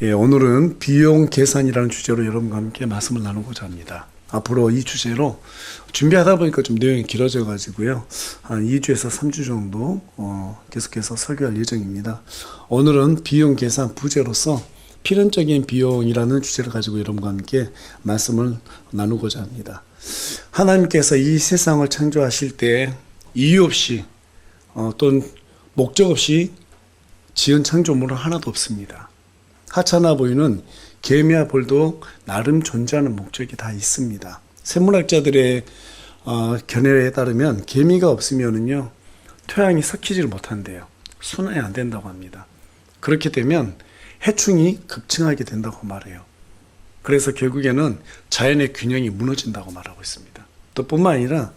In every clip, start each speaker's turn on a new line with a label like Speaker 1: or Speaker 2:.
Speaker 1: 오늘은 비용 계산이라는 주제로 여러분과 함께 말씀을 나누고자 합니다. 앞으로 이 주제로 준비하다 보니까 좀 내용이 길어져 가지고요. 한 2주에서 3주 정도 계속해서 설교할 예정입니다. 오늘은 비용 계산 부제로서 필연적인 비용이라는 주제를 가지고 여러분과 함께 말씀을 나누고자 합니다. 하나님께서 이 세상을 창조하실 때 이유 없이 또는 목적 없이 지은 창조물은 하나도 없습니다. 하찮아 보이는 개미와 벌도 나름 존재하는 목적이 다 있습니다. 생물학자들의 견해에 따르면 개미가 없으면은요 토양이 섞이지를 못한대요. 순환이 안 된다고 합니다. 그렇게 되면 해충이 급증하게 된다고 말해요. 그래서 결국에는 자연의 균형이 무너진다고 말하고 있습니다. 또 뿐만 아니라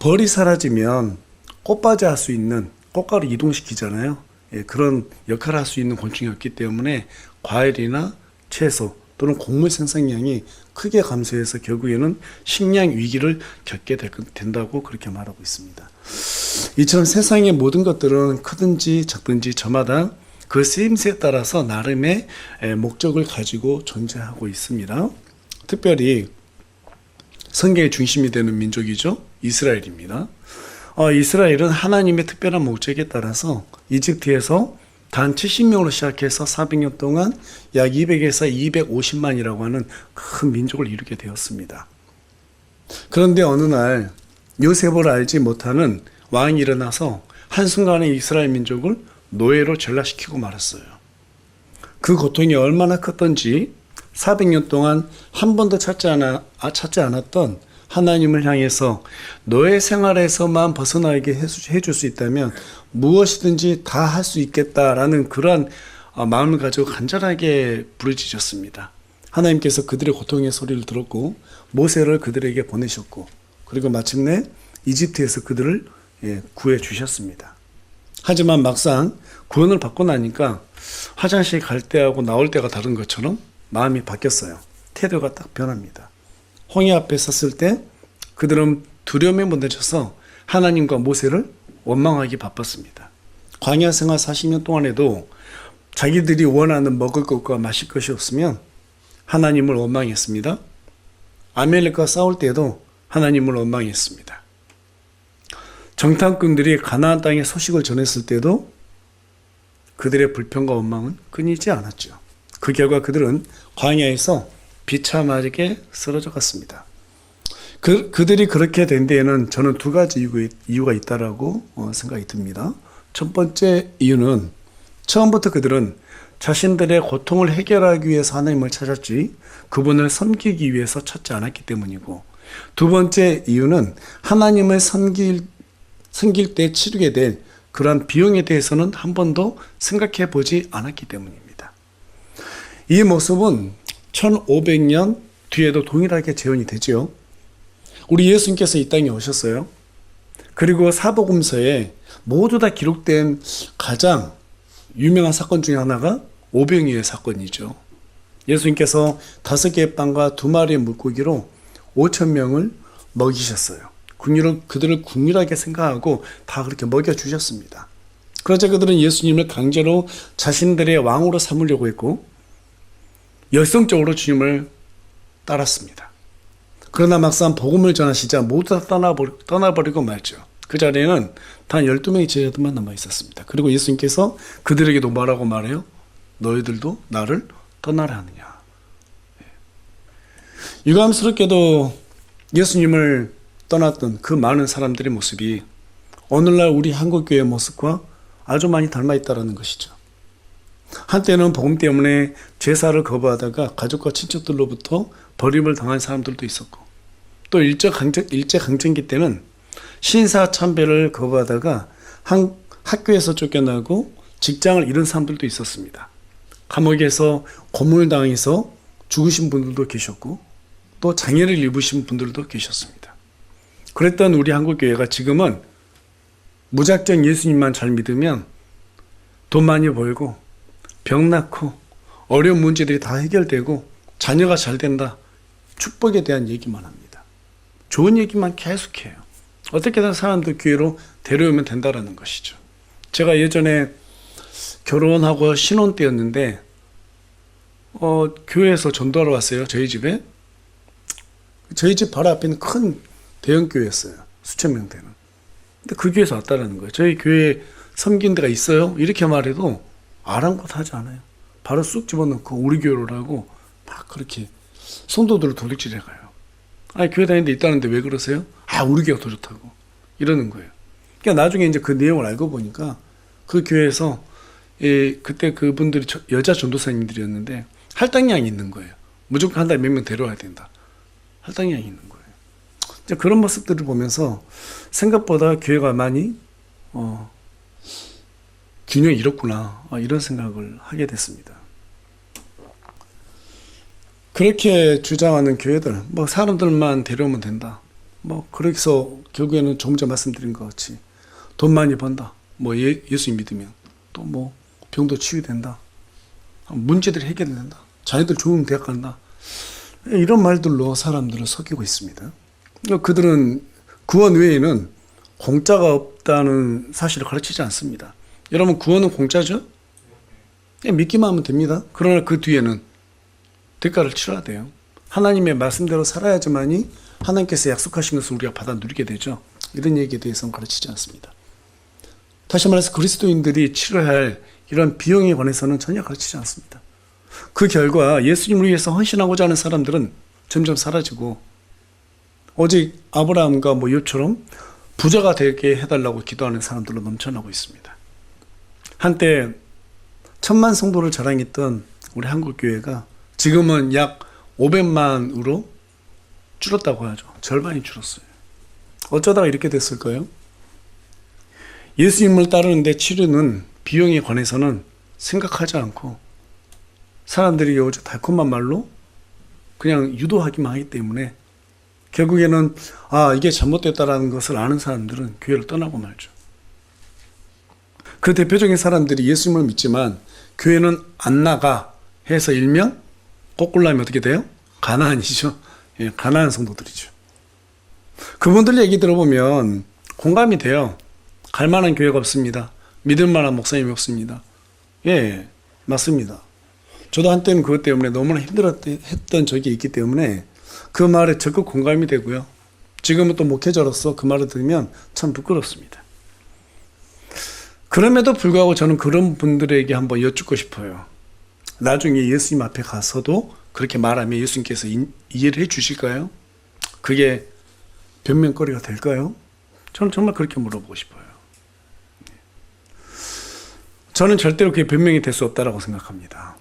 Speaker 1: 벌이 사라지면 꽃바지 할 수 있는 꽃가루 이동시키잖아요. 그런 역할을 할 수 있는 곤충이 없기 때문에 과일이나 채소 또는 곡물 생산량이 크게 감소해서 결국에는 식량 위기를 겪게 된다고 그렇게 말하고 있습니다. 이처럼 세상의 모든 것들은 크든지 작든지 저마다 그 쓰임새에 따라서 나름의 목적을 가지고 존재하고 있습니다. 특별히 성경의 중심이 되는 민족이죠. 이스라엘입니다. 이스라엘은 하나님의 특별한 목적에 따라서 이집트에서 단 70명으로 시작해서 400년 동안 약 200에서 250만이라고 하는 큰 민족을 이루게 되었습니다. 그런데 어느 날 요셉을 알지 못하는 왕이 일어나서 한순간에 이스라엘 민족을 노예로 전락시키고 말았어요. 그 고통이 얼마나 컸던지 400년 동안 한 번도 찾지 않았던 하나님을 향해서 너의 생활에서만 벗어나게 해줄 수 있다면 무엇이든지 다 할 수 있겠다라는 그러한 마음을 가지고 간절하게 부르짖었습니다. 하나님께서 그들의 고통의 소리를 들었고 모세를 그들에게 보내셨고 그리고 마침내 이집트에서 그들을 구해 주셨습니다. 하지만 막상 구원을 받고 나니까 화장실 갈 때하고 나올 때가 다른 것처럼 마음이 바뀌었어요. 태도가 딱 변합니다. 홍해 앞에 섰을 때 그들은 두려움에 못내쳐서 하나님과 모세를 원망하기 바빴습니다. 광야 생활 40년 동안에도 자기들이 원하는 먹을 것과 마실 것이 없으면 하나님을 원망했습니다. 아멜렉과 싸울 때도 하나님을 원망했습니다. 정탐꾼들이 가나안 땅의 소식을 전했을 때도 그들의 불평과 원망은 끊이지 않았죠. 그 결과 그들은 광야에서 비참하게 쓰러져 갔습니다. 그들이 그렇게 된 데에는 저는 두 가지 이유가 있다라고 생각이 듭니다. 첫 번째 이유는 처음부터 그들은 자신들의 고통을 해결하기 위해서 하나님을 찾았지 그분을 섬기기 위해서 찾지 않았기 때문이고, 두 번째 이유는 하나님을 섬길 때 치르게 될 그러한 비용에 대해서는 한 번도 생각해 보지 않았기 때문입니다. 이 모습은 1500년 뒤에도 동일하게 재현이 되죠. 우리 예수님께서 이 땅에 오셨어요. 그리고 사복음서에 모두 다 기록된 가장 유명한 사건 중에 하나가 오병이어의 사건이죠. 예수님께서 5개의 빵과 2마리의 물고기로 5,000명을 먹이셨어요. 그들을 궁휼하게 생각하고 다 그렇게 먹여주셨습니다. 그러자 그들은 예수님을 강제로 자신들의 왕으로 삼으려고 했고 열성적으로 주님을 따랐습니다. 그러나 막상 복음을 전하시자 모두 다 떠나버리고 말죠. 그 자리에는 단 12명의 제자들만 남아 있었습니다. 그리고 예수님께서 그들에게도 뭐라고 말해요? 너희들도 나를 떠나라 하느냐. 유감스럽게도 예수님을 떠났던 그 많은 사람들의 모습이 오늘날 우리 한국교회의 모습과 아주 많이 닮아 있다는 것이죠. 한때는 복음 때문에 제사를 거부하다가 가족과 친척들로부터 버림을 당한 사람들도 있었고, 또 일제강점기 때는 신사참배를 거부하다가 학교에서 쫓겨나고 직장을 잃은 사람들도 있었습니다. 감옥에서 고문당해서 죽으신 분들도 계셨고 또 장애를 입으신 분들도 계셨습니다. 그랬던 우리 한국교회가 지금은 무작정 예수님만 잘 믿으면 돈 많이 벌고 병 낫고 어려운 문제들이 다 해결되고 자녀가 잘 된다. 축복에 대한 얘기만 합니다. 좋은 얘기만 계속해요. 어떻게든 사람들 교회로 데려오면 된다라는 것이죠. 제가 예전에 결혼하고 신혼 때였는데 교회에서 전도하러 왔어요. 저희 집에. 저희 집 바로 앞에 있는 큰 대형 교회였어요. 수천 명 되는. 근데 그 교회에서 왔다라는 거예요. 저희 교회에 섬긴 데가 있어요? 이렇게 말해도 아랑곳하지 않아요. 바로 쑥 집어넣고 우리 교회로라고 막 그렇게 성도들을 도둑질해 가요. 아니, 교회 다니는데 있다는데 왜 그러세요? 아, 우리 교회가 더 좋다고. 이러는 거예요. 그러니까 나중에 이제 그 내용을 알고 보니까 그 교회에서 그때 그분들이 여자 전도사님들이었는데 할당량이 있는 거예요. 무조건 한 달에 몇 명 데려와야 된다. 할당량이 있는 거예요. 이제 그런 모습들을 보면서 생각보다 교회가 많이 균형이 잃었구나, 이런 생각을 하게 됐습니다. 그렇게 주장하는 교회들, 뭐 사람들만 데려오면 된다. 뭐 그래서 결국에는 조금 전에 말씀드린 것 같이 돈 많이 번다. 뭐 예수 믿으면 또 뭐 병도 치유된다. 문제들이 해결된다. 자녀들 좋은 대학 간다. 이런 말들로 사람들을 속이고 있습니다. 그들은 구원 외에는 공짜가 없다는 사실을 가르치지 않습니다. 여러분, 구원은 공짜죠? 믿기만 하면 됩니다. 그러나 그 뒤에는 대가를 치러야 돼요. 하나님의 말씀대로 살아야지만이 하나님께서 약속하신 것을 우리가 받아 누리게 되죠. 이런 얘기에 대해서는 가르치지 않습니다. 다시 말해서 그리스도인들이 치러야 할 이런 비용에 관해서는 전혀 가르치지 않습니다. 그 결과 예수님을 위해서 헌신하고자 하는 사람들은 점점 사라지고 오직 아브라함과 욥처럼 부자가 되게 해달라고 기도하는 사람들로 넘쳐나고 있습니다. 한때 1000만 성도를 자랑했던 우리 한국교회가 지금은 약 500만으로 줄었다고 하죠. 절반이 줄었어요. 어쩌다가 이렇게 됐을까요? 예수님을 따르는데 치르는 비용에 관해서는 생각하지 않고 사람들이 오직 달콤한 말로 그냥 유도하기만 하기 때문에 결국에는 이게 잘못됐다라는 것을 아는 사람들은 교회를 떠나고 말죠. 그 대표적인 사람들이 예수님을 믿지만 교회는 안 나가 해서 일명 거꾸로 하면 어떻게 돼요? 가나안이죠. 예, 가나안 성도들이죠. 그분들 얘기 들어보면 공감이 돼요. 갈 만한 교회가 없습니다. 믿을 만한 목사님이 없습니다. 예, 맞습니다. 저도 한때는 그것 때문에 너무나 힘들었던 적이 있기 때문에 그 말에 적극 공감이 되고요. 지금은 또 목회자로서 그 말을 들으면 참 부끄럽습니다. 그럼에도 불구하고 저는 그런 분들에게 한번 여쭙고 싶어요. 나중에 예수님 앞에 가서도 그렇게 말하면 예수님께서 이해를 해 주실까요? 그게 변명거리가 될까요? 저는 정말 그렇게 물어보고 싶어요. 저는 절대로 그게 변명이 될 수 없다고 생각합니다.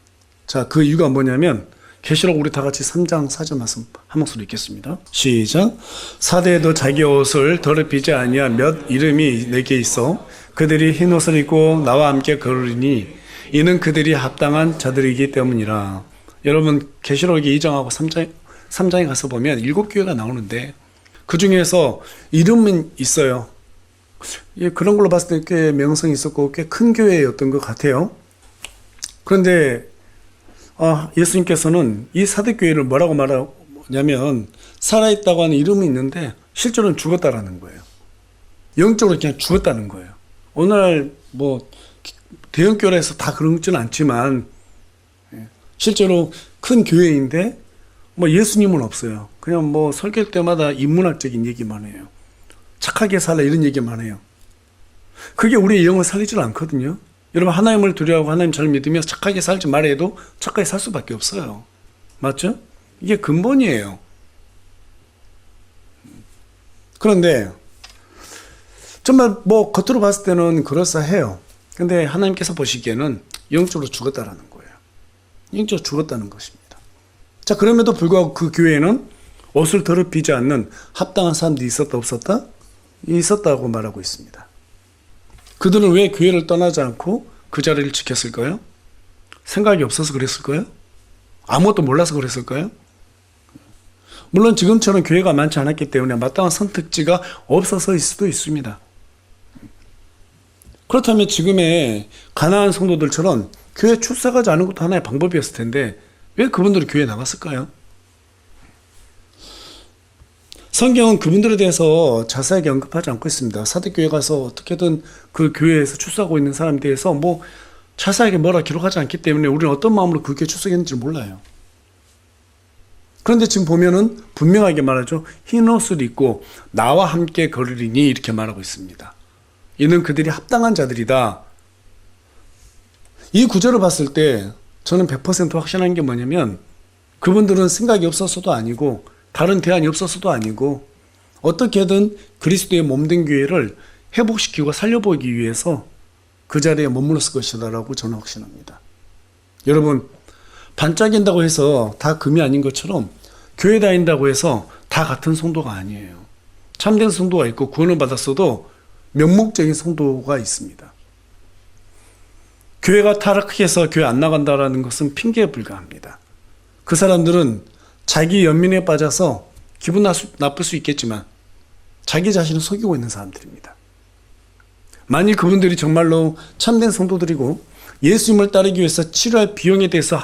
Speaker 1: 자, 그 이유가 뭐냐면 계시록 우리 다 같이 3장 4절 말씀 한 목소리 읽겠습니다. 시작. 사대에도 자기 옷을 더럽히지 아니한 몇 이름이 내게 있어 그들이 흰 옷을 입고 나와 함께 걸으리니 이는 그들이 합당한 자들이기 때문이라. 여러분, 계시록이 2장하고 3장에 가서 보면 7교회가 나오는데 그 중에서 이름은 있어요. 예, 그런 걸로 봤을 때 꽤 명성이 있었고 꽤 큰 교회였던 것 같아요. 그런데 예수님께서는 이 사대교회를 뭐라고 말하냐면 살아있다고 하는 이름이 있는데 실제로는 죽었다라는 거예요. 영적으로 그냥 죽었다는 거예요. 오늘날 대형 교회에서 다 그렇지는 않지만 실제로 큰 교회인데 예수님은 없어요. 그냥 설교 때마다 인문학적인 얘기만 해요. 착하게 살라 이런 얘기만 해요. 그게 우리의 영을 살리질 않거든요. 여러분, 하나님을 두려워하고 하나님 잘 믿으며 착하게 살지 말아도 착하게 살 수밖에 없어요. 맞죠? 이게 근본이에요. 그런데 정말 겉으로 봤을 때는 그럴싸해요. 근데 하나님께서 보시기에는 영적으로 죽었다라는 거예요. 영적으로 죽었다는 것입니다. 자, 그럼에도 불구하고 그 교회에는 옷을 더럽히지 않는 합당한 사람들이 있었다 없었다? 있었다고 말하고 있습니다. 그들은 왜 교회를 떠나지 않고 그 자리를 지켰을까요? 생각이 없어서 그랬을까요? 아무것도 몰라서 그랬을까요? 물론 지금처럼 교회가 많지 않았기 때문에 마땅한 선택지가 없어서일 수도 있습니다. 그렇다면 지금의 가나안 성도들처럼 교회에 출석하지 않은 것도 하나의 방법이었을 텐데 왜 그분들이 교회에 나갔을까요? 성경은 그분들에 대해서 자세하게 언급하지 않고 있습니다. 사대교회 가서 어떻게든 그 교회에서 출석하고 있는 사람에 대해서 자세하게 뭐라 기록하지 않기 때문에 우리는 어떤 마음으로 그 교회 출석했는지 몰라요. 그런데 지금 보면은 분명하게 말하죠. 흰 옷을 입고 나와 함께 걸으리니 이렇게 말하고 있습니다. 이는 그들이 합당한 자들이다. 이 구절을 봤을 때 저는 100% 확신한 게 뭐냐면 그분들은 생각이 없어서도 아니고 다른 대안이 없어서도 아니고 어떻게든 그리스도의 몸된 교회를 회복시키고 살려보기 위해서 그 자리에 머물렀을 것이다라고 저는 확신합니다. 여러분, 반짝인다고 해서 다 금이 아닌 것처럼 교회 다닌다고 해서 다 같은 성도가 아니에요. 참된 성도가 있고 구원을 받았어도 명목적인 성도가 있습니다. 교회가 타락해서 교회 안 나간다라는 것은 핑계에 불과합니다. 그 사람들은 자기 연민에 빠져서 기분 나쁠 수 있겠지만 자기 자신을 속이고 있는 사람들입니다. 만일 그분들이 정말로 참된 성도들이고 예수님을 따르기 위해서 치료할 비용에 대해서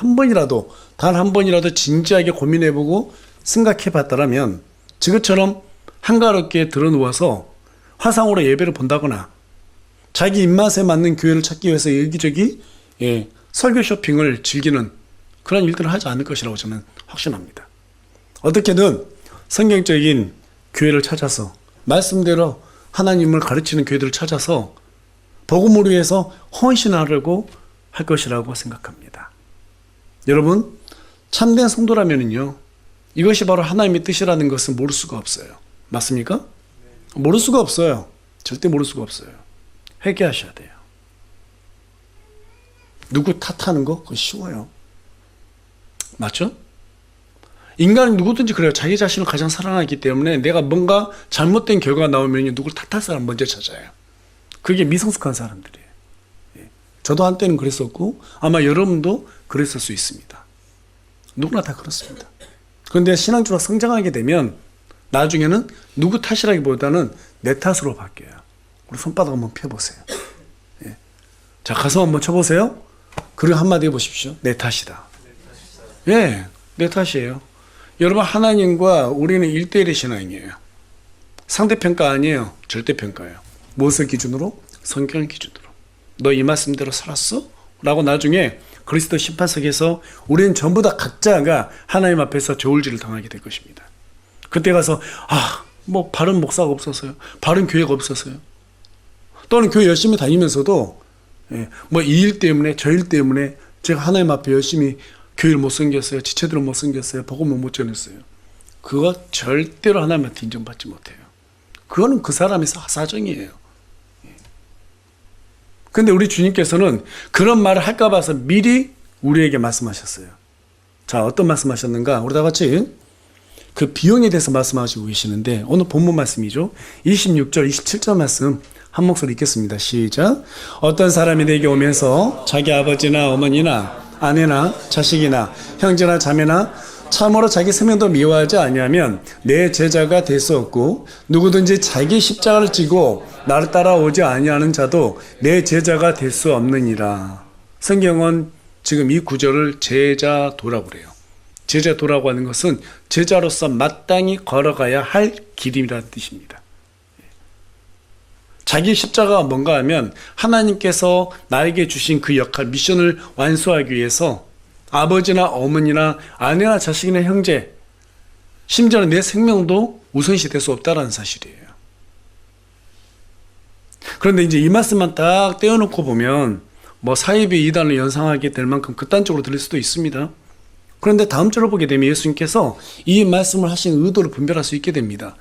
Speaker 1: 단 한 번이라도 진지하게 고민해보고 생각해봤다라면 지금처럼 한가롭게 들어누워서 화상으로 예배를 본다거나 자기 입맛에 맞는 교회를 찾기 위해서 여기저기 설교 쇼핑을 즐기는 그런 일들을 하지 않을 것이라고 저는 확신합니다. 어떻게든 성경적인 교회를 찾아서 말씀대로 하나님을 가르치는 교회들을 찾아서 복음을 위해서 헌신하려고 할 것이라고 생각합니다. 여러분, 참된 성도라면요, 이것이 바로 하나님의 뜻이라는 것을 모를 수가 없어요. 맞습니까? 모를 수가 없어요. 절대 모를 수가 없어요. 회개하셔야 돼요. 누구 탓하는 거? 그거 쉬워요. 맞죠? 인간은 누구든지 그래요. 자기 자신을 가장 사랑하기 때문에 내가 뭔가 잘못된 결과가 나오면 누굴 탓할 사람 먼저 찾아요. 그게 미성숙한 사람들이에요. 저도 한때는 그랬었고 아마 여러분도 그랬을 수 있습니다. 누구나 다 그렇습니다. 그런데 신앙적으로 성장하게 되면 나중에는 누구 탓이라기보다는 내 탓으로 바뀌어요. 우리 손바닥 한번 펴보세요. 자, 가슴 한번 쳐보세요. 그리고 한마디 해보십시오. 내 탓이다. 예, 내 탓이에요. 여러분, 하나님과 우리는 1대1의 신앙이에요. 상대평가 아니에요. 절대평가예요. 무엇을 기준으로? 성경을 기준으로. 너 이 말씀대로 살았어? 라고 나중에 그리스도 심판석에서 우리는 전부 다 각자가 하나님 앞에서 저울질을 당하게 될 것입니다. 그때 가서 바른 목사가 없어서요. 바른 교회가 없어서요. 또는 교회 열심히 다니면서도 이 일 때문에 저 일 때문에 제가 하나님 앞에 열심히 교회를 못 섬겼어요. 지체들을 못 섬겼어요. 복음을 못 전했어요. 그거 절대로 하나님한테 인정받지 못해요. 그거는 그 사람의 사정이에요. 근데 우리 주님께서는 그런 말을 할까 봐서 미리 우리에게 말씀하셨어요. 자, 어떤 말씀하셨는가? 우리 다 같이 그 비용에 대해서 말씀하시고 계시는데 오늘 본문 말씀이죠. 26절, 27절 말씀 한 목소리 읽겠습니다. 시작. 어떤 사람이 내게 오면서 자기 아버지나 어머니나 아내나 자식이나 형제나 자매나 참으로 자기 생명도 미워하지 아니하면 내 제자가 될 수 없고 누구든지 자기 십자가를 지고 나를 따라오지 아니하는 자도 내 제자가 될 수 없느니라. 성경은 지금 이 구절을 제자도라고 그래요. 제자도라고 하는 것은 제자로서 마땅히 걸어가야 할 길이라는 뜻입니다. 자기 십자가가 뭔가 하면 하나님께서 나에게 주신 그 역할, 미션을 완수하기 위해서 아버지나 어머니나 아내나 자식이나 형제, 심지어는 내 생명도 우선시 될 수 없다는 사실이에요. 그런데 이제 이 말씀만 딱 떼어놓고 보면 사이비 이단을 연상하게 될 만큼 극단적으로 들릴 수도 있습니다. 그런데 다음 절을 보게 되면 예수님께서 이 말씀을 하신 의도를 분별할 수 있게 됩니다.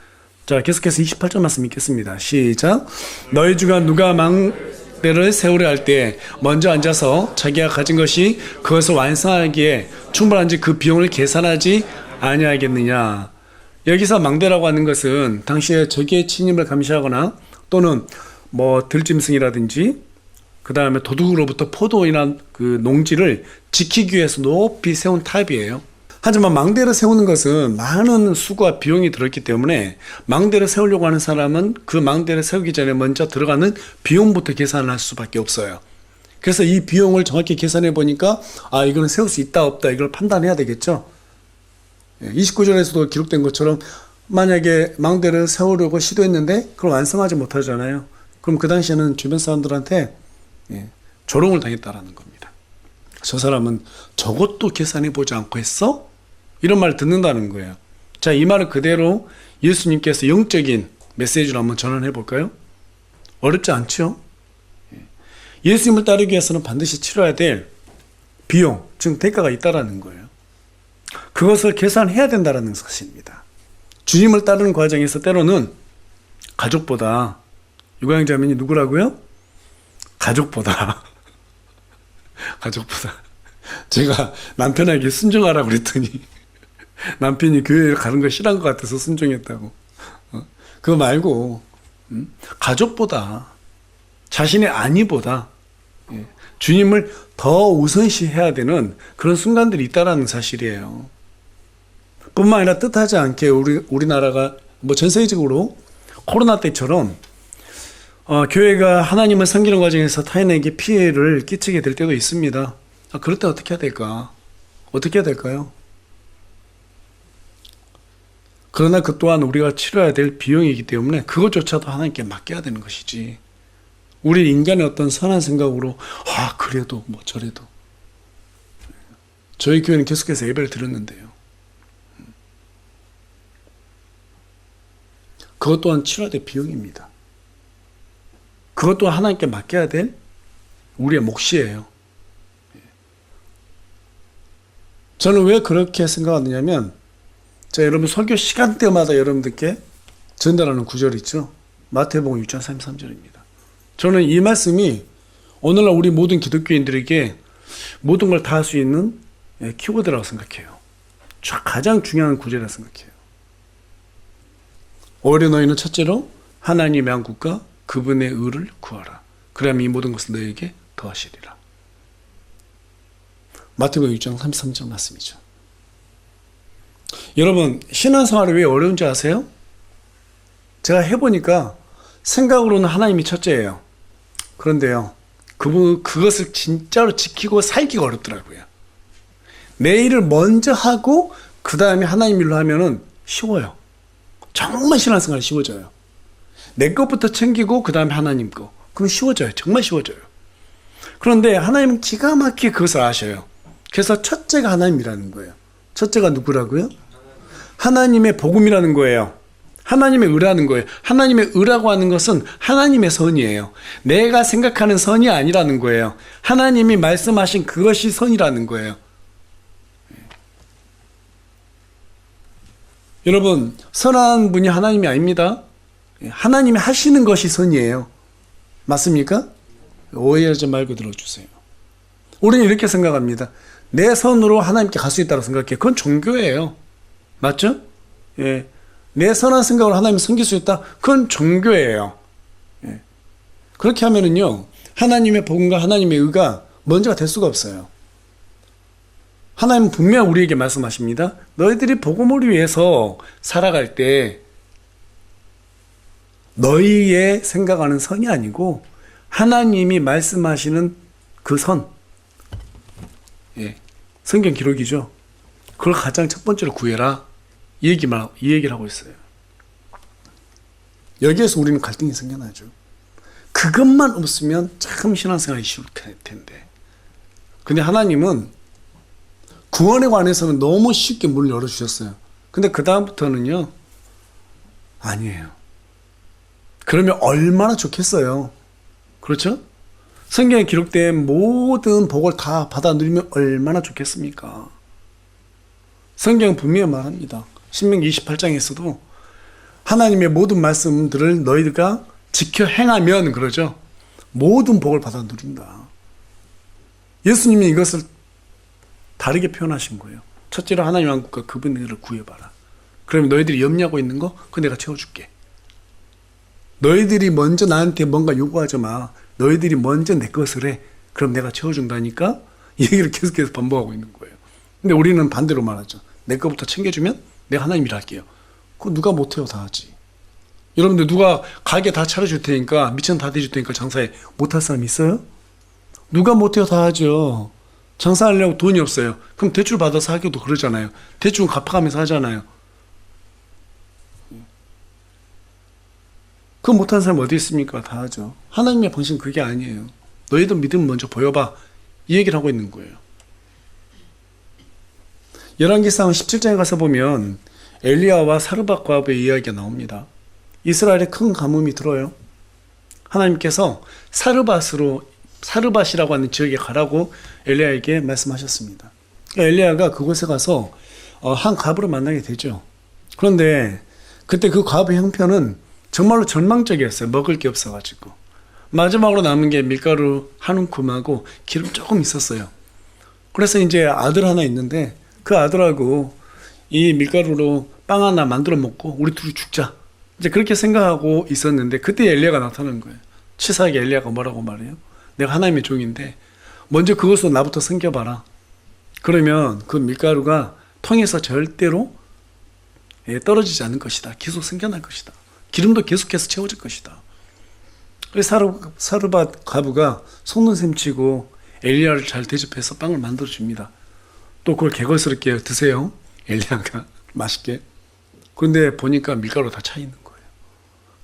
Speaker 1: 자, 계속해서 28절 말씀 읽겠습니다. 시작. 너희 중에 누가 망대를 세우려 할 때 먼저 앉아서 자기가 가진 것이 그것을 완성하기에 충분한지 그 비용을 계산하지 아니하겠느냐. 여기서 망대라고 하는 것은 당시에 적의 침입을 감시하거나 또는 들짐승이라든지 그 다음에 도둑으로부터 포도이나 그 농지를 지키기 위해서 높이 세운 탑이에요. 하지만 망대를 세우는 것은 많은 수고와 비용이 들었기 때문에 망대를 세우려고 하는 사람은 그 망대를 세우기 전에 먼저 들어가는 비용부터 계산을 할 수밖에 없어요. 그래서 이 비용을 정확히 계산해 보니까 이거는 세울 수 있다 없다 이걸 판단해야 되겠죠. 29절에서도 기록된 것처럼 만약에 망대를 세우려고 시도했는데 그걸 완성하지 못하잖아요. 그럼 그 당시에는 주변 사람들한테 조롱을 당했다라는 겁니다. 저 사람은 저것도 계산해보지 않고 했어? 이런 말을 듣는다는 거예요. 자, 이 말을 그대로 예수님께서 영적인 메시지로 한번 전환해 볼까요? 어렵지 않죠? 예수님을 따르기 위해서는 반드시 치러야 될 비용, 즉 대가가 있다라는 거예요. 그것을 계산해야 된다는 사실입니다. 주님을 따르는 과정에서 때로는 가족보다, 유가영자매니 누구라고요? 가족보다 제가 남편에게 순종하라고 그랬더니 남편이 교회에 가는 거 싫어한 것 같아서 순종했다고. 그거 말고 가족보다, 자신의 안위보다 주님을 더 우선시해야 되는 그런 순간들이 있다라는 사실이에요. 뿐만 아니라 뜻하지 않게 우리나라가 뭐 전 세계적으로 코로나 때처럼 교회가 하나님을 섬기는 과정에서 타인에게 피해를 끼치게 될 때도 있습니다. 그럴 때 어떻게 해야 될까? 어떻게 해야 될까요? 그러나 그 또한 우리가 치러야 될 비용이기 때문에 그것조차도 하나님께 맡겨야 되는 것이지. 우리 인간의 어떤 선한 생각으로 그래도 뭐 저래도. 저희 교회는 계속해서 예배를 드렸는데요. 그것 또한 치러야 될 비용입니다. 그것 또한 하나님께 맡겨야 될 우리의 몫이에요. 저는 왜 그렇게 생각하느냐면, 자, 여러분 설교 시간대마다 여러분들께 전달하는 구절이 있죠. 마태복음 6장 33절입니다. 저는 이 말씀이 오늘날 우리 모든 기독교인들에게 모든 걸 다 할 수 있는 키워드라고 생각해요. 가장 중요한 구절이라고 생각해요. 오히려 너희는 첫째로 하나님의 왕국과 그분의 의를 구하라. 그러면 이 모든 것을 너희에게 더하시리라. 마태복음 6장 33절 말씀이죠. 여러분, 신앙생활이 왜 어려운지 아세요? 제가 해보니까 생각으로는 하나님이 첫째예요. 그런데요, 그것을 진짜로 지키고 살기가 어렵더라고요. 내 일을 먼저 하고 그 다음에 하나님 일로 하면은 쉬워요. 정말 신앙생활이 쉬워져요. 내 것부터 챙기고 그 다음에 하나님 거. 그럼 쉬워져요. 정말 쉬워져요. 그런데 하나님은 기가 막히게 그것을 아셔요. 그래서 첫째가 하나님이라는 거예요. 첫째가 누구라고요? 하나님의 복음이라는 거예요. 하나님의 의라는 거예요. 하나님의 의라고 하는 것은 하나님의 선이에요. 내가 생각하는 선이 아니라는 거예요. 하나님이 말씀하신 그것이 선이라는 거예요. 여러분, 선한 분이 하나님이 아닙니다. 하나님이 하시는 것이 선이에요. 맞습니까? 오해하지 말고 들어주세요. 우리는 이렇게 생각합니다. 내 선으로 하나님께 갈 수 있다고 생각해요. 그건 종교예요. 맞죠? 예. 내 선한 생각으로 하나님을 섬길 수 있다? 그건 종교예요. 예. 그렇게 하면은요, 하나님의 복음과 하나님의 의가 먼저가 될 수가 없어요. 하나님은 분명 우리에게 말씀하십니다. 너희들이 복음을 위해서 살아갈 때 너희의 생각하는 선이 아니고 하나님이 말씀하시는 그 선, 예, 성경 기록이죠. 그걸 가장 첫 번째로 구해라. 이 얘기를 하고 있어요. 여기에서 우리는 갈등이 생겨나죠. 그것만 없으면 참 신앙생활이 쉬울 텐데. 근데 하나님은 구원에 관해서는 너무 쉽게 문을 열어주셨어요. 근데 그 다음부터는요, 아니에요. 그러면 얼마나 좋겠어요. 그렇죠? 성경에 기록된 모든 복을 다 받아 누리면 얼마나 좋겠습니까? 성경은 분명히 말합니다. 신명기 28장에서도 하나님의 모든 말씀들을 너희가 지켜 행하면, 그러죠, 모든 복을 받아 누린다. 예수님이 이것을 다르게 표현하신 거예요. 첫째로 하나님 왕국과 그분의 의를 구해봐라. 그러면 너희들이 염려하고 있는 거 그거 내가 채워줄게. 너희들이 먼저 나한테 뭔가 요구하지 마. 너희들이 먼저 내 것을 해. 그럼 내가 채워준다니까? 이 얘기를 계속해서 반복하고 있는 거예요. 근데 우리는 반대로 말하죠. 내 것부터 챙겨주면 내가 하나님 일할게요. 그거 누가 못해요? 다 하지. 여러분들 누가 가게 다 차려줄 테니까, 미천 다 대줄 테니까 장사에 못할 사람 있어요? 누가 못해요? 다 하죠. 장사하려고 돈이 없어요. 그럼 대출 받아서 하기도 그러잖아요. 대출 갚아가면서 하잖아요. 그거 못하는 사람 어디 있습니까? 다 하죠. 하나님의 방식은 그게 아니에요. 너희들 믿음 먼저 보여봐. 이 얘기를 하고 있는 거예요. 열왕기상 17장에 가서 보면 엘리야와 사르밧 과부의 이야기가 나옵니다. 이스라엘에 큰 가뭄이 들어요. 하나님께서 사르밧이라고 하는 지역에 가라고 엘리야에게 말씀하셨습니다. 그러니까 엘리야가 그곳에 가서 한 과부를 만나게 되죠. 그런데 그때 그 과부의 형편은 정말로 절망적이었어요. 먹을 게 없어가지고. 마지막으로 남은 게 밀가루 한 움큼하고 기름 조금 있었어요. 그래서 이제 아들 하나 있는데 그 아들하고 이 밀가루로 빵 하나 만들어 먹고 우리 둘이 죽자. 이제 그렇게 생각하고 있었는데 그때 엘리야가 나타난 거예요. 치사하게 엘리야가 뭐라고 말해요? 내가 하나님의 종인데 먼저 그것으로 나부터 섬겨봐라. 그러면 그 밀가루가 통에서 절대로 떨어지지 않을 것이다. 계속 생겨날 것이다. 기름도 계속해서 채워질 것이다. 그래서 사르밧 과부가 속는 셈 치고 엘리야를 잘 대접해서 빵을 만들어 줍니다. 또 그걸 개걸스럽게 드세요. 엘리야가 맛있게. 그런데 보니까 밀가루 다 차 있는 거예요.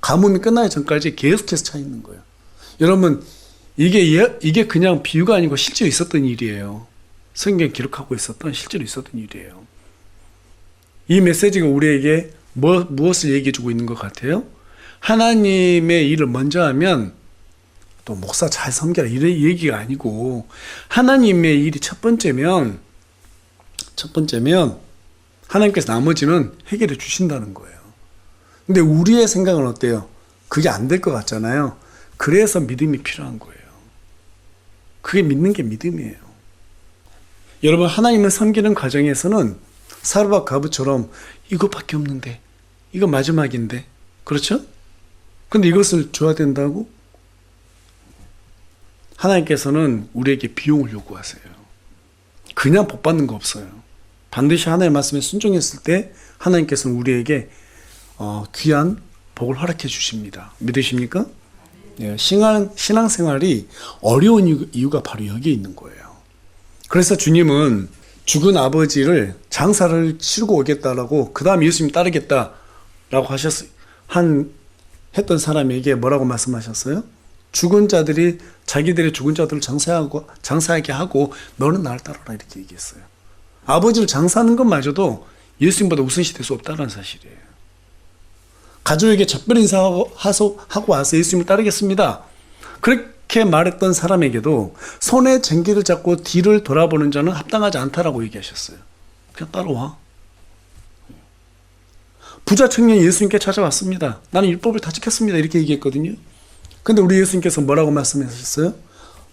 Speaker 1: 가뭄이 끝나기 전까지 계속해서 차 있는 거예요. 여러분, 이게 그냥 비유가 아니고 실제로 있었던 일이에요. 성경 기록하고 있었던 실제로 있었던 일이에요. 이 메시지가 우리에게 무엇을 얘기해 주고 있는 것 같아요? 하나님의 일을 먼저 하면 또 목사 잘 섬겨라 이런 얘기가 아니고 하나님의 일이 첫 번째면 하나님께서 나머지는 해결해 주신다는 거예요. 근데 우리의 생각은 어때요? 그게 안 될 것 같잖아요. 그래서 믿음이 필요한 거예요. 그게 믿는 게 믿음이에요. 여러분, 하나님을 섬기는 과정에서는 사르밧 과부처럼 이것밖에 없는데, 이거 마지막인데, 그렇죠? 근데 이것을 줘야 된다고? 하나님께서는 우리에게 비용을 요구하세요. 그냥 복 받는 거 없어요. 반드시 하나님의 말씀에 순종했을 때 하나님께서는 우리에게 귀한 복을 허락해 주십니다. 믿으십니까? 네, 신앙생활이 어려운 이유가 바로 여기에 있는 거예요. 그래서 주님은 죽은 아버지를 장사를 치르고 오겠다라고 그 다음 예수님 따르겠다라고 했던 사람에게 뭐라고 말씀하셨어요? 죽은 자들이 자기들의 죽은 자들을 장사하게 하고 너는 나를 따르라 이렇게 얘기했어요. 아버지를 장사하는 것마저도 예수님보다 우선시 될 수 없다는 사실이에요. 가족에게 작별 인사하고 와서 예수님을 따르겠습니다. 그렇게 말했던 사람에게도 손에 쟁기를 잡고 뒤를 돌아보는 자는 합당하지 않다라고 얘기하셨어요. 그냥 따라와. 부자 청년이 예수님께 찾아왔습니다. 나는 율법을 다 지켰습니다. 이렇게 얘기했거든요. 근데 우리 예수님께서 뭐라고 말씀하셨어요?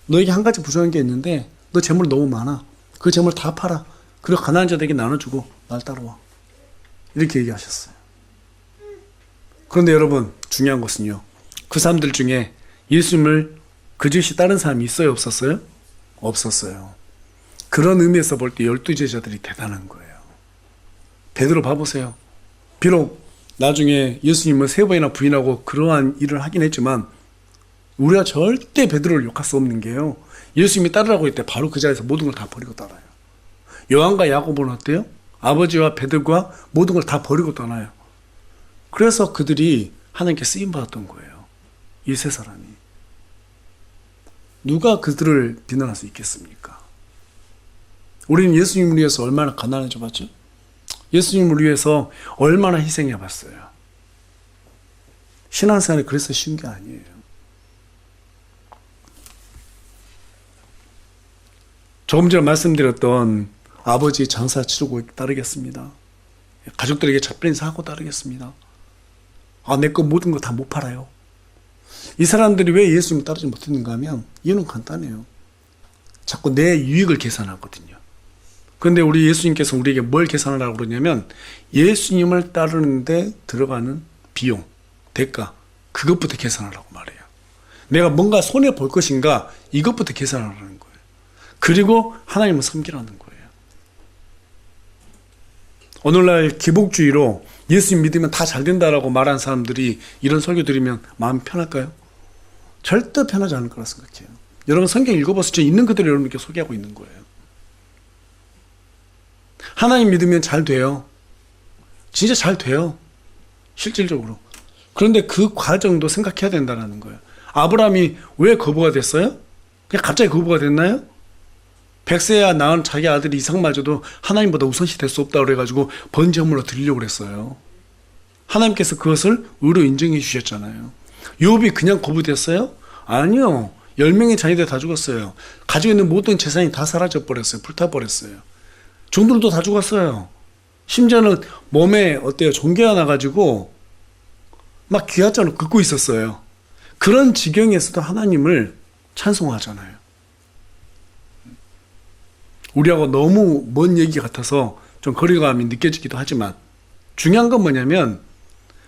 Speaker 1: 너에게 한 가지 부족한 게 있는데 너 재물 너무 많아. 그 재물 다 팔아. 그리고 가난한 자들에게 나눠주고 날 따라와. 이렇게 얘기하셨어요. 그런데 여러분, 중요한 것은요. 그 사람들 중에 예수님을 그 즉시 따른 사람이 있어요? 없었어요? 없었어요. 그런 의미에서 볼 때 12제자들이 대단한 거예요. 베드로 봐보세요. 비록 나중에 예수님을 3번이나 부인하고 그러한 일을 하긴 했지만 우리가 절대 베드로를 욕할 수 없는 게요. 예수님이 따르라고 할 때 바로 그 자리에서 모든 걸 다 버리고 따라요. 요한과 야고보는 어때요? 아버지와 베드로가 모든 걸 다 버리고 떠나요. 그래서 그들이 하나님께 쓰임받았던 거예요. 이 세 사람이. 누가 그들을 비난할 수 있겠습니까? 우리는 예수님을 위해서 얼마나 가난해져 봤죠? 예수님을 위해서 얼마나 희생해 봤어요. 신앙생활이 그래서 쉬운 게 아니에요. 조금 전에 말씀드렸던 아버지 장사 치르고 따르겠습니다. 가족들에게 작별 인사하고 따르겠습니다. 내 거 모든 거 다 못 팔아요. 이 사람들이 왜 예수님을 따르지 못했는가 하면 이유는 간단해요. 자꾸 내 유익을 계산하거든요. 그런데 우리 예수님께서 우리에게 뭘 계산하라고 그러냐면 예수님을 따르는데 들어가는 비용, 대가, 그것부터 계산하라고 말해요. 내가 뭔가 손해볼 것인가 이것부터 계산하라는 거예요. 그리고 하나님을 섬기라는 거예요. 오늘날 기복주의로 예수님 믿으면 다 잘 된다라고 말하는 사람들이 이런 설교 들으면 마음이 편할까요? 절대 편하지 않을 거라 생각해요. 여러분 성경 읽어보세요. 저 있는 그대로 여러분께 소개하고 있는 거예요. 하나님 믿으면 잘 돼요. 진짜 잘 돼요. 실질적으로. 그런데 그 과정도 생각해야 된다는 거예요. 아브라함이 왜 거부가 됐어요? 그냥 갑자기 거부가 됐나요? 100세야 낳은 자기 아들이 이삭마저도 하나님보다 우선시 될 수 없다고 그래가지고 번제물로 드리려고 그랬어요. 하나님께서 그것을 의로 인정해 주셨잖아요. 욥이 그냥 거부됐어요? 아니요. 10명의 자녀들 다 죽었어요. 가지고 있는 모든 재산이 다 사라져 버렸어요. 불타버렸어요. 종들도 다 죽었어요. 심지어는 몸에 종괴가 나가지고 막 귀하자로 긁고 있었어요. 그런 지경에서도 하나님을 찬송하잖아요. 우리하고 너무 먼 얘기 같아서 좀 거리감이 느껴지기도 하지만 중요한 건 뭐냐면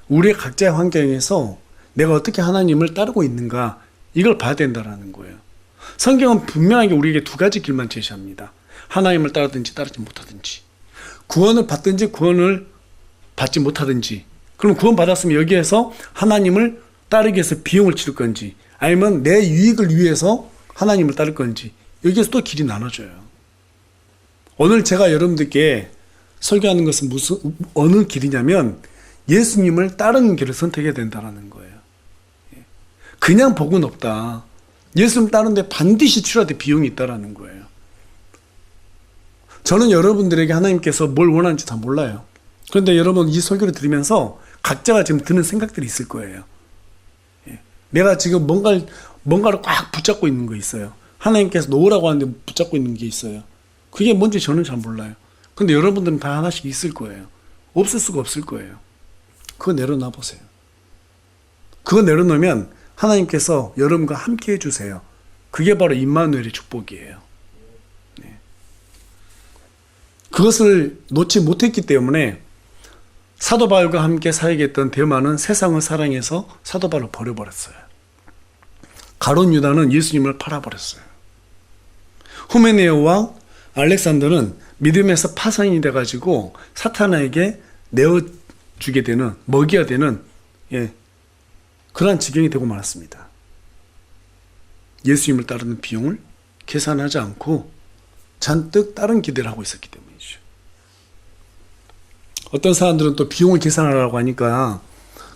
Speaker 1: 우리의 각자의 환경에서 내가 어떻게 하나님을 따르고 있는가 이걸 봐야 된다는 거예요. 성경은 분명하게 우리에게 두 가지 길만 제시합니다. 하나님을 따르든지 따르지 못하든지, 구원을 받든지 구원을 받지 못하든지. 그럼 구원 받았으면 여기에서 하나님을 따르기 위해서 비용을 치를 건지 아니면 내 유익을 위해서 하나님을 따를 건지 여기에서 또 길이 나눠져요. 오늘 제가 여러분들께 설교하는 것은 어느 길이냐면 예수님을 따르는 길을 선택해야 된다는 거예요. 그냥 복은 없다. 예수님 따르는데 반드시 치러야 될 비용이 있다는 거예요. 저는 여러분들에게 하나님께서 뭘 원하는지 다 몰라요. 그런데 여러분 이 설교를 들으면서 각자가 지금 드는 생각들이 있을 거예요. 내가 지금 뭔가를 꽉 붙잡고 있는 거 있어요. 하나님께서 놓으라고 하는데 붙잡고 있는 게 있어요. 그게 뭔지 저는 잘 몰라요. 근데 여러분들은 다 하나씩 있을 거예요. 없을 수가 없을 거예요. 그거 내려놔 보세요. 그거 내려놓으면 하나님께서 여러분과 함께 해주세요. 그게 바로 임마누엘의 축복이에요. 네. 그것을 놓지 못했기 때문에 사도 바울과 함께 사역했던 데마는 세상을 사랑해서 사도 바울을 버려버렸어요. 가룟 유다는 예수님을 팔아버렸어요. 후메네오와 알렉산더는 믿음에서 파산이 돼가지고 사탄에게 내어주게 되는, 먹여야 되는 그러한 지경이 되고 말았습니다. 예수님을 따르는 비용을 계산하지 않고 잔뜩 다른 기대를 하고 있었기 때문이죠. 어떤 사람들은 또 비용을 계산하라고 하니까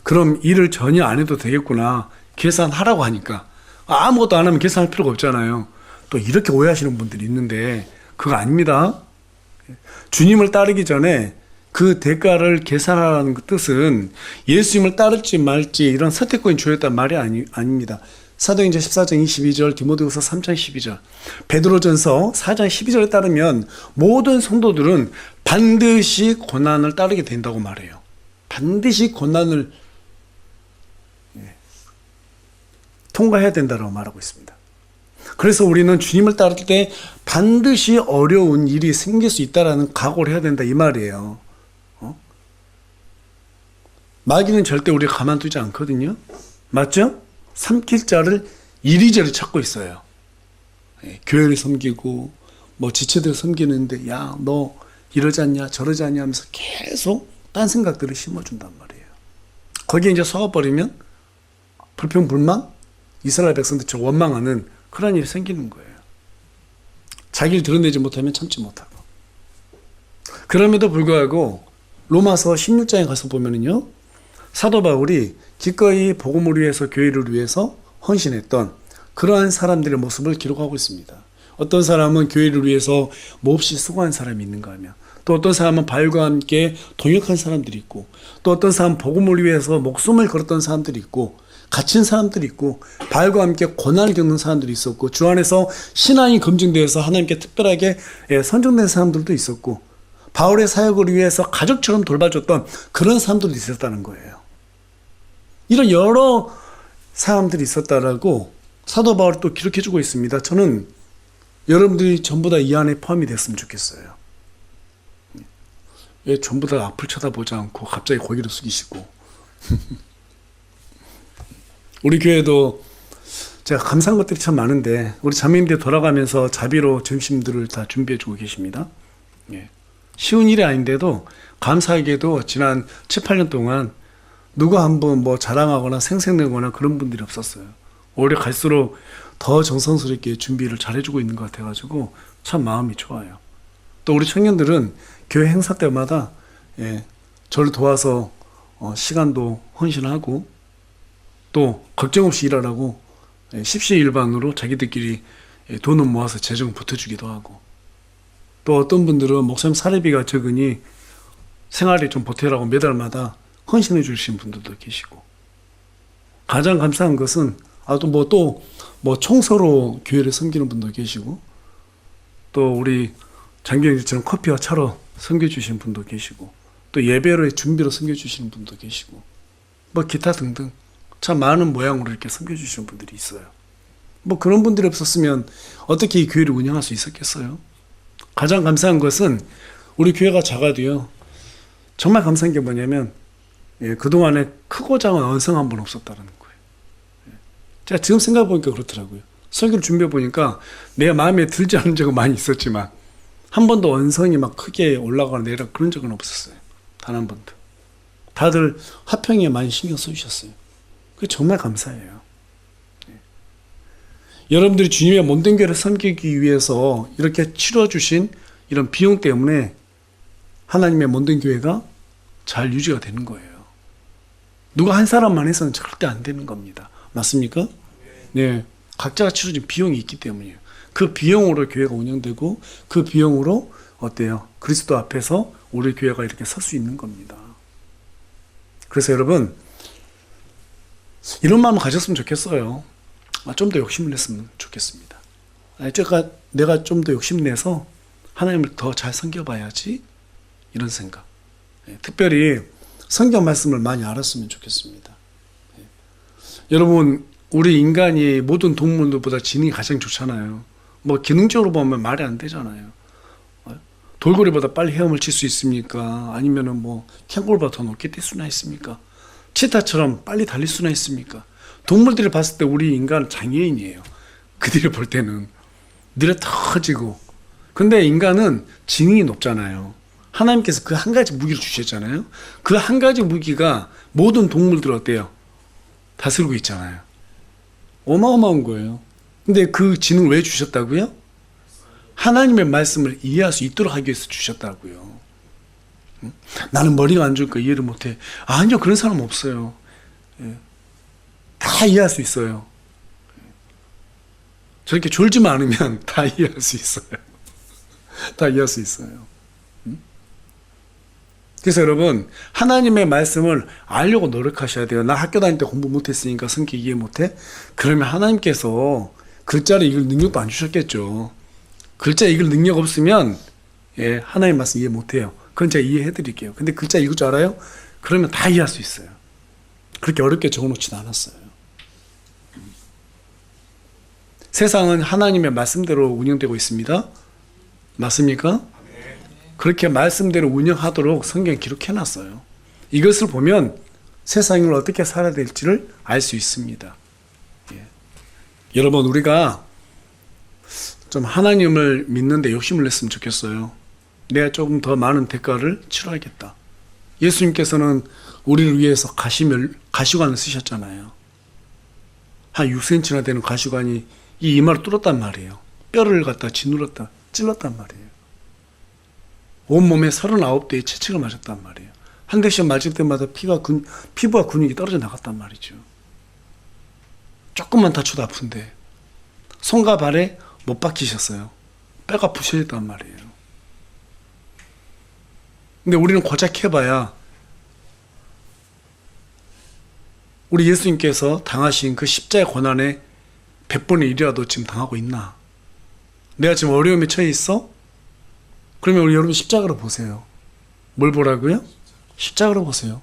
Speaker 1: 그럼 일을 전혀 안 해도 되겠구나 계산하라고 하니까 아무것도 안 하면 계산할 필요가 없잖아요. 또 이렇게 오해하시는 분들이 있는데 그거 아닙니다. 주님을 따르기 전에 그 대가를 계산하라는 그 뜻은 예수님을 따를지 말지 이런 선택권이 주어졌단 말이 아닙니다. 사도행전 14장 22절, 디모데후서 3장 12절, 베드로전서 4장 12절에 따르면 모든 성도들은 반드시 고난을 따르게 된다고 말해요. 반드시 고난을 통과해야 된다고 말하고 있습니다. 그래서 우리는 주님을 따를 때 반드시 어려운 일이 생길 수 있다라는 각오를 해야 된다 이 말이에요. 마귀는 절대 우리가 가만두지 않거든요. 맞죠? 삼킬 자를 이리저리 찾고 있어요. 교회를 섬기고 뭐 지체들 섬기는데 야 너 이러지 않냐 저러지 않냐 하면서 계속 딴 생각들을 심어준단 말이에요. 거기에 이제 속아버리면 불평불만 이스라엘 백성들처럼 원망하는 그런 일이 생기는 거예요. 자기를 드러내지 못하면 참지 못하고. 그럼에도 불구하고 로마서 16장에 가서 보면은요, 사도 바울이 기꺼이 복음을 위해서 교회를 위해서 헌신했던 그러한 사람들의 모습을 기록하고 있습니다. 어떤 사람은 교회를 위해서 몹시 수고한 사람이 있는가 하면, 또 어떤 사람은 바울과 함께 동역한 사람들이 있고, 또 어떤 사람은 복음을 위해서 목숨을 걸었던 사람들이 있고, 갇힌 사람들이 있고, 바울과 함께 고난을 겪는 사람들이 있었고, 주 안에서 신앙이 검증되어서 하나님께 특별하게 선정된 사람들도 있었고, 바울의 사역을 위해서 가족처럼 돌봐줬던 그런 사람들도 있었다는 거예요. 이런 여러 사람들이 있었다라고 사도 바울이 또 기록해주고 있습니다. 저는 여러분들이 전부 다 이 안에 포함이 됐으면 좋겠어요. 왜 전부 다 앞을 쳐다보지 않고 갑자기 고개를 숙이시고. 우리 교회도 제가 감사한 것들이 참 많은데 우리 자매님들 돌아가면서 자비로 점심들을 다 준비해주고 계십니다. 쉬운 일이 아닌데도 감사하게도 지난 7, 8년 동안 누가 한번 뭐 자랑하거나 생색내거나 그런 분들이 없었어요. 오히려 갈수록 더 정성스럽게 준비를 잘해주고 있는 것 같아가지고 참 마음이 좋아요. 또 우리 청년들은 교회 행사 때마다 저를 도와서 시간도 헌신하고 또 걱정 없이 일하라고 십시일반으로 자기들끼리 돈은 모아서 재정 보태주기도 하고, 또 어떤 분들은 목사님 사례비가 적으니 생활에 좀 보태라고 매달마다 헌신해 주신 분들도 계시고, 가장 감사한 것은 또 청소로 교회를 섬기는 분도 계시고, 또 우리 장경일처럼 커피와 차로 섬겨주시는 분도 계시고, 또 예배로의 준비로 섬겨주시는 분도 계시고, 뭐 기타 등등 참 많은 모양으로 이렇게 섬겨주시는 분들이 있어요. 뭐 그런 분들이 없었으면 어떻게 이 교회를 운영할 수 있었겠어요? 가장 감사한 것은 우리 교회가 작아도요, 정말 감사한 게 뭐냐면, 그동안에 크고 작은 언성 한 번 없었다는 거예요. 제가 지금 생각해보니까 그렇더라고요. 설교를 준비해보니까 내 마음에 들지 않은 적은 많이 있었지만 한 번도 언성이 막 크게 올라가거나 내려 그런 적은 없었어요. 단 한 번도. 다들 화평에 많이 신경 써주셨어요. 그게 정말 감사해요. 여러분들이 주님의 몸된 교회를 섬기기 위해서 이렇게 치러주신 이런 비용 때문에 하나님의 몸된 교회가 잘 유지가 되는 거예요. 누가 한 사람만 해서는 절대 안 되는 겁니다. 맞습니까? 네. 각자가 치러진 비용이 있기 때문이에요. 그 비용으로 교회가 운영되고 그 비용으로 어때요? 그리스도 앞에서 우리 교회가 이렇게 설 수 있는 겁니다. 그래서 여러분, 이런 마음을 가졌으면 좋겠어요. 좀 더 욕심을 냈으면 좋겠습니다. 내가 좀 더 욕심내서 하나님을 더 잘 섬겨봐야지, 이런 생각. 특별히 성경 말씀을 많이 알았으면 좋겠습니다. 여러분, 우리 인간이 모든 동물들보다 지능이 가장 좋잖아요. 뭐 기능적으로 보면 말이 안 되잖아요. 돌고래보다 빨리 헤엄을 칠 수 있습니까? 아니면은 뭐 캥거루보다 더 높게 뛸 수나 있습니까? 치타처럼 빨리 달릴 수나 있습니까? 동물들을 봤을 때 우리 인간은 장애인이에요. 그들을 볼 때는 느려 터지고. 근데 인간은 지능이 높잖아요. 하나님께서 그 한 가지 무기를 주셨잖아요. 그 한 가지 무기가 모든 동물들을 어때요? 다스리고 있잖아요. 어마어마한 거예요. 근데 그 지능을 왜 주셨다고요? 하나님의 말씀을 이해할 수 있도록 하기 위해서 주셨다고요. 나는 머리가 안 좋으니까 이해를 못해. 아니요, 그런 사람 없어요. 다 이해할 수 있어요. 저렇게 졸지만 않으면 다 이해할 수 있어요. 다 이해할 수 있어요. 그래서 여러분, 하나님의 말씀을 알려고 노력하셔야 돼요. 나 학교 다닐 때 공부 못했으니까 성경 이해 못해? 그러면 하나님께서 글자를 읽을 능력도 안 주셨겠죠. 글자 읽을 능력 없으면 하나님 말씀 이해 못해요. 그건 제가 이해해 드릴게요. 근데 글자 읽을 줄 알아요? 그러면 다 이해할 수 있어요. 그렇게 어렵게 적어놓지도 않았어요. 세상은 하나님의 말씀대로 운영되고 있습니다. 맞습니까? 그렇게 말씀대로 운영하도록 성경에 기록해놨어요. 이것을 보면 세상을 어떻게 살아야 될지를 알 수 있습니다. 여러분, 우리가 좀 하나님을 믿는데 욕심을 냈으면 좋겠어요. 내가 조금 더 많은 대가를 치러야겠다. 예수님께서는 우리를 위해서 가시관을 쓰셨잖아요. 한 6cm나 되는 가시관이 이 이마를 뚫었단 말이에요. 뼈를 갖다 짓눌렀다, 찔렀단 말이에요. 온몸에 39대의 채찍을 맞았단 말이에요. 한 대씩 맞을 때마다 피부와 근육이 떨어져 나갔단 말이죠. 조금만 다쳐도 아픈데 손과 발에 못 박히셨어요. 뼈가 부셔졌단 말이에요. 근데 우리는 고작 해봐야 우리 예수님께서 당하신 그 십자의 고난에 100분의 1이라도 지금 당하고 있나? 내가 지금 어려움에 처해 있어? 그러면 우리 여러분 십자가로 보세요. 뭘 보라고요? 십자가로 보세요.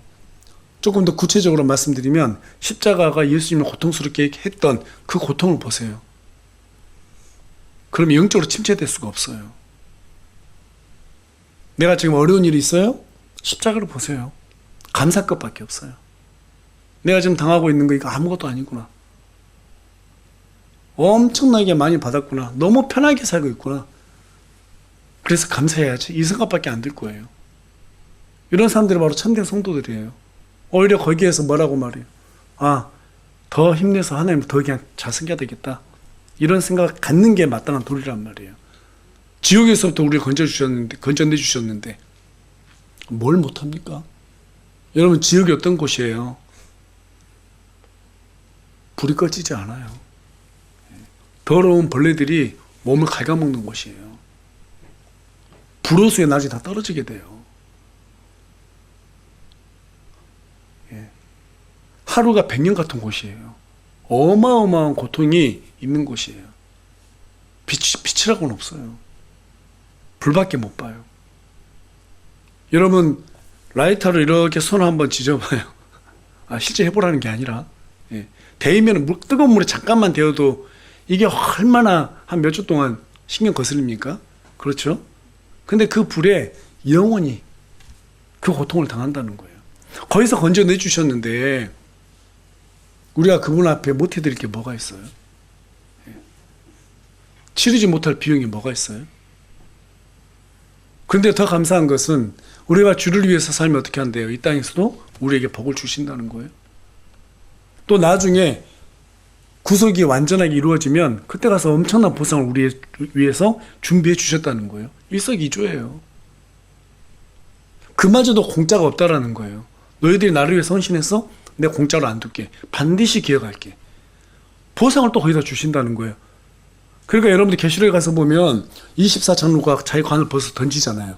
Speaker 1: 조금 더 구체적으로 말씀드리면 십자가가 예수님을 고통스럽게 했던 그 고통을 보세요. 그러면 영적으로 침체될 수가 없어요. 내가 지금 어려운 일이 있어요? 십자가로 보세요. 감사할 것밖에 없어요. 내가 지금 당하고 있는 거 이거 아무것도 아니구나. 엄청나게 많이 받았구나. 너무 편하게 살고 있구나. 그래서 감사해야지. 이 생각밖에 안 들 거예요. 이런 사람들이 바로 참된 성도들이에요. 오히려 거기에서 뭐라고 말해요? 더 힘내서 하나님 더 그냥 잘 섬겨야 되겠다. 이런 생각을 갖는 게 마땅한 도리란 말이에요. 지옥에서부터 우리를 건져내 주셨는데 뭘 못합니까? 여러분, 지옥이 어떤 곳이에요? 불이 꺼지지 않아요. 더러운 벌레들이 몸을 갉아먹는 곳이에요. 불호수에 나중에 다 떨어지게 돼요. 예. 하루가 100년 같은 곳이에요. 어마어마한 고통이 있는 곳이에요. 빛이라고는 없어요. 불밖에 못 봐요. 여러분 라이터로 이렇게 손을 한번 지져봐요. 실제 해보라는 게 아니라, 예. 데이면 뜨거운 물에 잠깐만 데워도 이게 얼마나 한 몇 주 동안 신경 거슬립니까? 그렇죠? 근데 그 불에 영원히 그 고통을 당한다는 거예요. 거기서 건져내 주셨는데 우리가 그분 앞에 못 해드릴 게 뭐가 있어요? 예. 치르지 못할 비용이 뭐가 있어요? 근데 더 감사한 것은 우리가 주를 위해서 살면 어떻게 한대요? 이 땅에서도 우리에게 복을 주신다는 거예요. 또 나중에 구속이 완전하게 이루어지면 그때 가서 엄청난 보상을 우리 위해서 준비해 주셨다는 거예요. 일석이조예요. 그마저도 공짜가 없다라는 거예요. 너희들이 나를 위해 헌신해서 내가 공짜로 안 둘게. 반드시 기억할게. 보상을 또 거기다 주신다는 거예요. 그러니까 여러분들 계시록에 가서 보면 24장로가 자기 관을 벗어 던지잖아요.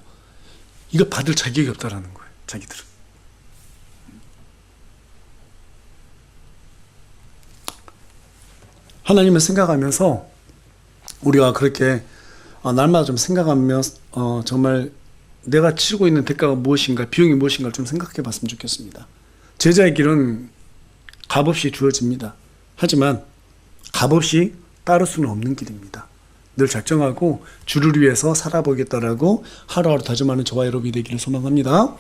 Speaker 1: 이거 받을 자격이 없다라는 거예요. 자기들은. 하나님을 생각하면서 우리가 그렇게 날마다 좀 생각하며 정말 내가 치르고 있는 대가가 무엇인가, 비용이 무엇인가를 좀 생각해 봤으면 좋겠습니다. 제자의 길은 값없이 주어집니다. 하지만 값없이 따를 수는 없는 길입니다. 늘 작정하고 주를 위해서 살아보겠다라고 하루하루 다짐하는 저와 여러분이 되기를 소망합니다.